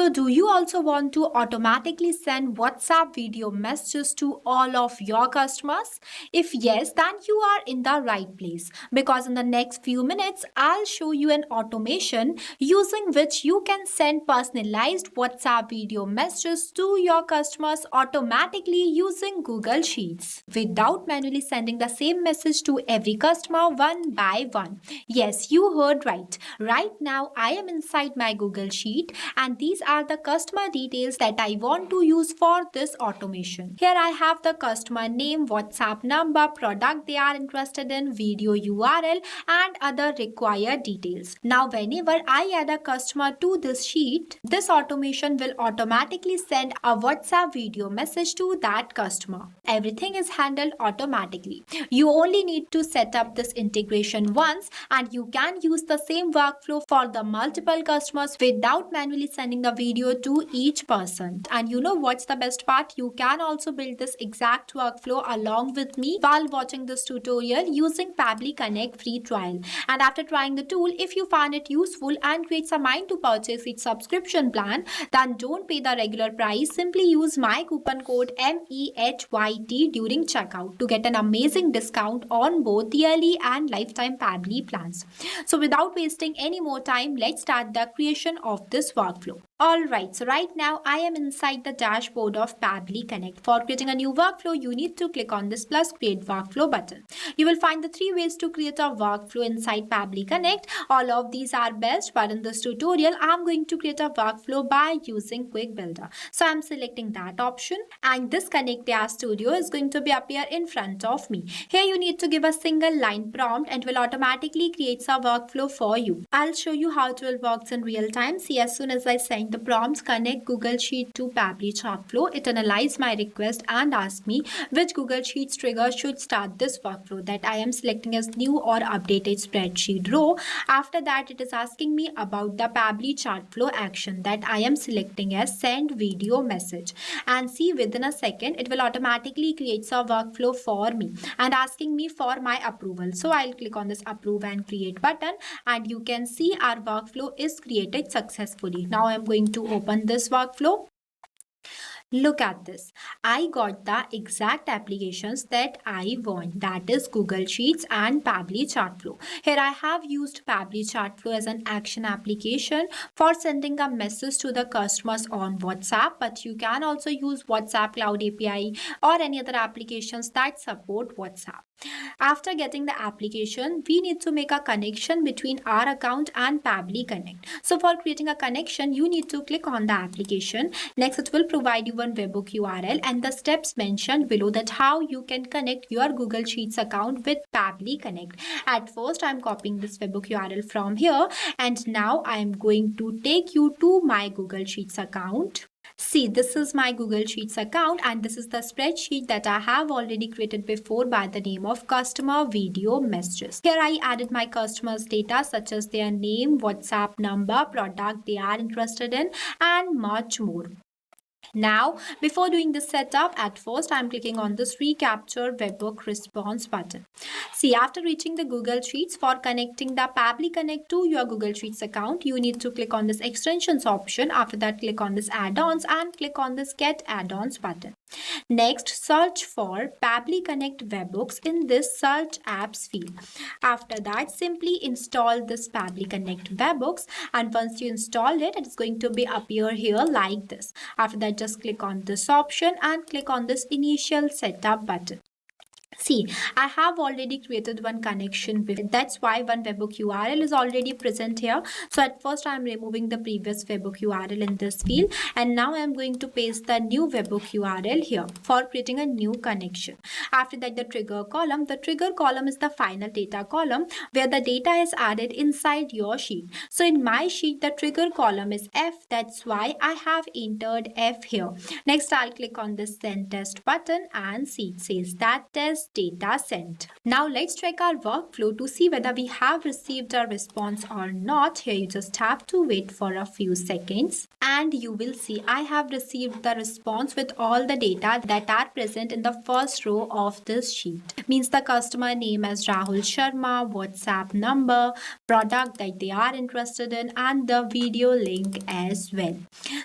So do you also want to automatically send WhatsApp video messages to all of your customers? If yes, then you are in the right place, because in the next few minutes, I'll show you an automation using which you can send personalized WhatsApp video messages to your customers automatically using Google Sheets without manually sending the same message to every customer one by one. Yes, you heard right. Right now, I am inside my Google Sheet, and these are the customer details that I want to use for this automation. Here I have the customer name, WhatsApp number, product they are interested in, video URL, and other required details. Now, whenever I add a customer to this sheet, this automation will automatically send a WhatsApp video message to that customer. Everything is handled automatically. You only need to set up this integration once, and you can use the same workflow for the multiple customers without manually sending the video to each person. And you know what's the best part? You can also build this exact workflow along with me while watching this tutorial using Pabbly Connect free trial. And after trying the tool, if you find it useful and creates a mind to purchase its subscription plan, then don't pay the regular price. Simply use my coupon code MEHYT during checkout to get an amazing discount on both yearly and lifetime Pabbly plans. So without wasting any more time, let's start the creation of this workflow. Alright, so right now I am inside the dashboard of Pabbly Connect. For creating a new workflow, you need to click on this plus create workflow button. You will find the 3 ways to create a workflow inside Pabbly Connect. All of these are best, but in this tutorial, I'm going to create a workflow by using Quick Builder. So I'm selecting that option, and this Connect As Studio is going to be appear in front of me. Here you need to give a single line prompt and will automatically create a workflow for you. I'll show you how it will work in real time. See, as soon as I send the prompts connect Google Sheet to Pabbly Chartflow, it analyzes my request and asks me which Google Sheets trigger should start this workflow that I am selecting as new or updated spreadsheet row. After that, it is asking me about the Pabbly Chartflow action that I am selecting as send video message. And see, within a second, it will automatically create a workflow for me and asking me for my approval. So I'll click on this approve and create button, and you can see our workflow is created successfully. Now I'm going to open this workflow. Look at this. I got the exact applications that I want, that is Google Sheets and Pabbly Chartflow. Here I have used Pabbly Chartflow as an action application for sending a message to the customers on WhatsApp, but you can also use WhatsApp Cloud API or any other applications that support WhatsApp. After getting the application, we need to make a connection between our account and Pabbly Connect. So for creating a connection, you need to click on the application. Next, it will provide you one webhook URL and the steps mentioned below, that how you can connect your Google Sheets account with Pabbly Connect. At first, I'm copying this webhook URL from here, and now I'm going to take you to my Google Sheets account. See, this is my Google Sheets account, and this is the spreadsheet that I have already created before by the name of customer video messages. Here I added my customers data such as their name, WhatsApp number, product they are interested in, and much more. Now, before doing this setup, at first I'm clicking on this recapture webhook response button. See, after reaching the Google Sheets, for connecting the Pabbly Connect to your Google Sheets account, you need to click on this extensions option. After that, click on this add-ons and click on this get add-ons button. Next, search for Pabbly Connect webhooks in this search apps field. After that, simply install this Pabbly Connect webhooks, and once you install it, it's going to be appear here like this. After that, just click on this option and click on this initial setup button. See, I have already created one connection with it. That's why one webhook URL is already present here. So at first I am removing the previous webhook URL in this field, and now I am going to paste the new webhook URL here for creating a new connection. After that, the trigger column is the final data column where the data is added inside your sheet. So in my sheet, the trigger column is F. That's why I have entered F here. Next, I'll click on this send test button, and see, it says that test data sent. Now let's check our workflow to see whether we have received a response or not. Here you just have to wait for a few seconds, and you will see I have received the response with all the data that are present in the first row of this sheet. Means the customer name as Rahul Sharma, WhatsApp number, product that they are interested in, and the video link as well.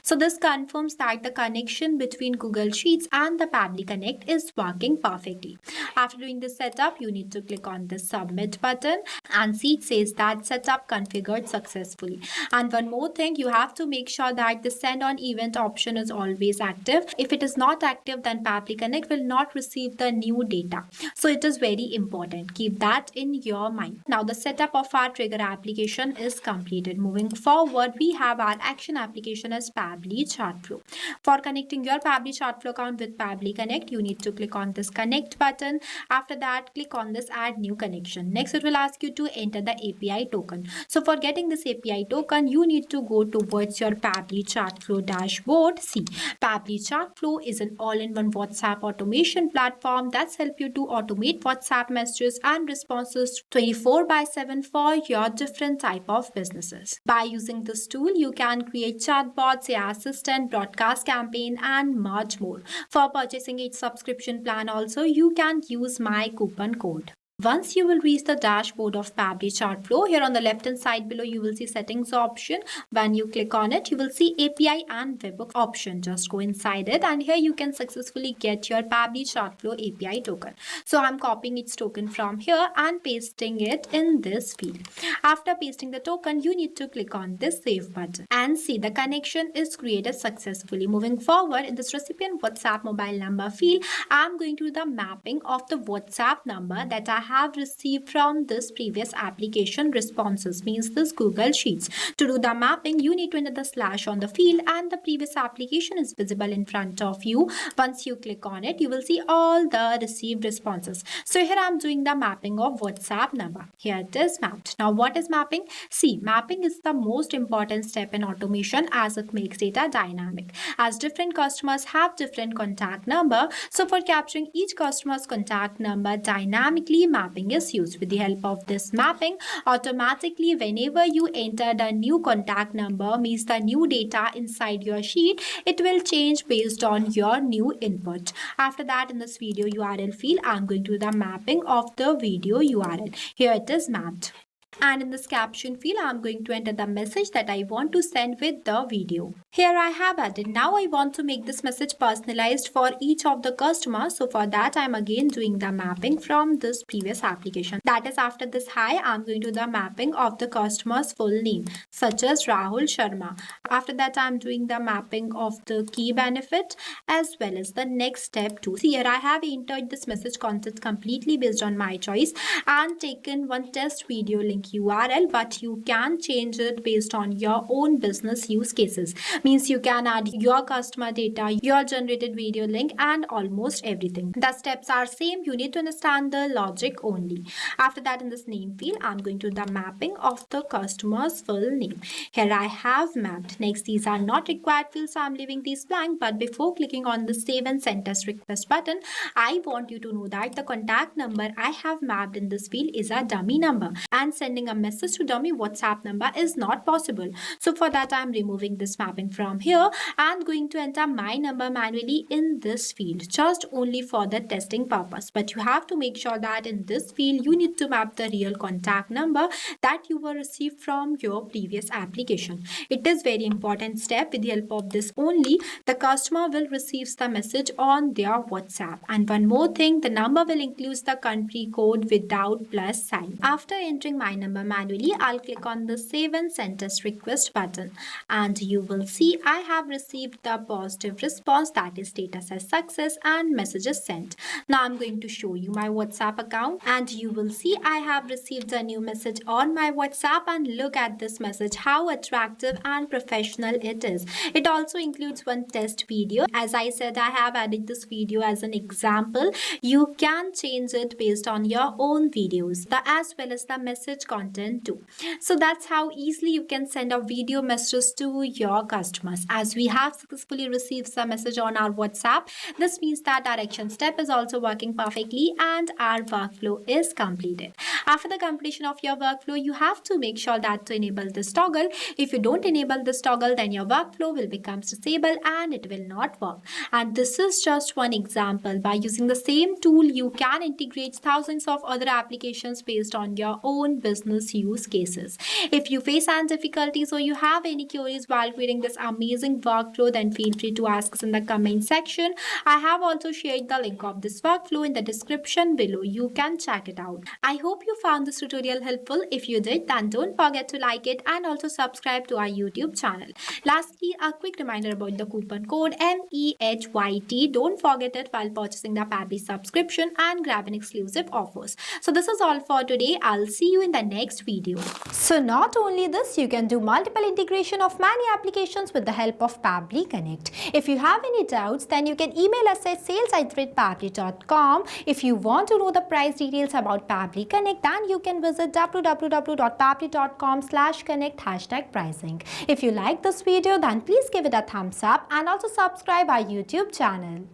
So this confirms that the connection between Google Sheets and the Pabbly Connect is working perfectly. After doing the setup, you need to click on the submit button and see it says that setup configured successfully. And one more thing, you have to make sure that the send on event option is always active. If it is not active, then Pabbly Connect will not receive the new data. So it is very important. Keep that in your mind. Now the setup of our trigger application is completed. Moving forward, we have our action application as Pabbly Chartflow. For connecting your Pabbly Chartflow account with Pabbly Connect, you need to click on this connect button. After that, click on this add new connection. Next, it will ask you to enter the API token. So for getting this API token, you need to go towards your Pabbly Chartflow dashboard. See, Pabbly Chartflow is an all-in-one WhatsApp automation platform that's help you to automate WhatsApp messages and responses 24/7 for your different type of businesses. By using this tool, you can create chatbots, AI assistant, broadcast campaign, and much more. For purchasing each subscription plan also, you can use my coupon code. Once you will reach the dashboard of Pabbly Chartflow, here on the left hand side below you will see settings option. When you click on it, you will see API and webhook option. Just go inside it and here you can successfully get your Pabbly Chartflow API token. So I'm copying its token from here and pasting it in this field. After pasting the token, you need to click on this save button and see the connection is created successfully. Moving forward, in this recipient WhatsApp mobile number field, I'm going to do the mapping of the WhatsApp number that I have received from this previous application responses, means this Google Sheets. To do the mapping, you need to enter the slash on the field and the previous application is visible in front of you. Once you click on it, you will see all the received responses. So here I'm doing the mapping of WhatsApp number. Here it is mapped. Now what is mapping? See, mapping is the most important step in automation as it makes data dynamic. As different customers have different contact number, so for capturing each customer's contact number dynamically, mapping is used. With the help of this mapping, automatically whenever you enter the new contact number, means the new data inside your sheet, it will change based on your new input. After that, in this video URL field, I'm going to do the mapping of the video URL. Here it is mapped. And in this caption field, I'm going to enter the message that I want to send with the video. Here I have added. Now I want to make this message personalized for each of the customers. So for that, I'm again doing the mapping from this previous application. That is, after this hi, I'm going to do the mapping of the customer's full name, such as Rahul Sharma. After that, I'm doing the mapping of the key benefit as well as the next step too. See, here I have entered this message content completely based on my choice and taken one test video link URL, but you can change it based on your own business use cases. Means you can add your customer data, your generated video link, and almost everything. The steps are same. You need to understand the logic only. After that, in this name field, I'm going to do the mapping of the customer's full name. Here I have mapped. Next, these are not required fields, so I'm leaving these blank. But before clicking on the save and send test request button, I want you to know that the contact number I have mapped in this field is a dummy number, and sending a message to dummy WhatsApp number is not possible. So for that, I'm removing this mapping from here and going to enter my number manually in this field, just only for the testing purpose. But you have to make sure that in this field, you need to map the real contact number that you were received from your previous application. It is very important step. With the help of this only, the customer will receive the message on their WhatsApp. And one more thing, the number will include the country code without plus sign. After entering my number manually, I'll click on the save and send test request button and you will see I have received the positive response, that is status as success and messages sent. Now I'm going to show you my WhatsApp account and you will see I have received a new message on my WhatsApp, and look at this message, how attractive and professional it is. It also includes one test video. As I said, I have added this video as an example. You can change it based on your own videos, as well as the message content too. So that's how easily you can send a video messages to your customers. As we have successfully received some message on our WhatsApp, this means that our action step is also working perfectly and our workflow is completed. After the completion of your workflow, you have to make sure that to enable this toggle. If you don't enable this toggle, then your workflow will become disabled and it will not work. And this is just one example. By using the same tool, you can integrate thousands of other applications based on your own business business use cases. If you face any difficulties or you have any queries while creating this amazing workflow, then feel free to ask us in the comment section. I have also shared the link of this workflow in the description below. You can check it out. I hope you found this tutorial helpful. If you did, then don't forget to like it and also subscribe to our YouTube channel. Lastly, a quick reminder about the coupon code MEHYT. Don't forget it while purchasing the Pabbly subscription and grab an exclusive offers. So this is all for today. I'll see you in the next video. So not only this, you can do multiple integration of many applications with the help of Pabbly Connect. If you have any doubts, then you can email us at sales@pabbly.com. If you want to know the price details about Pabbly Connect, then you can visit www.pabbly.com/connect #pricing. If you like this video, then please give it a thumbs up and also subscribe our YouTube channel.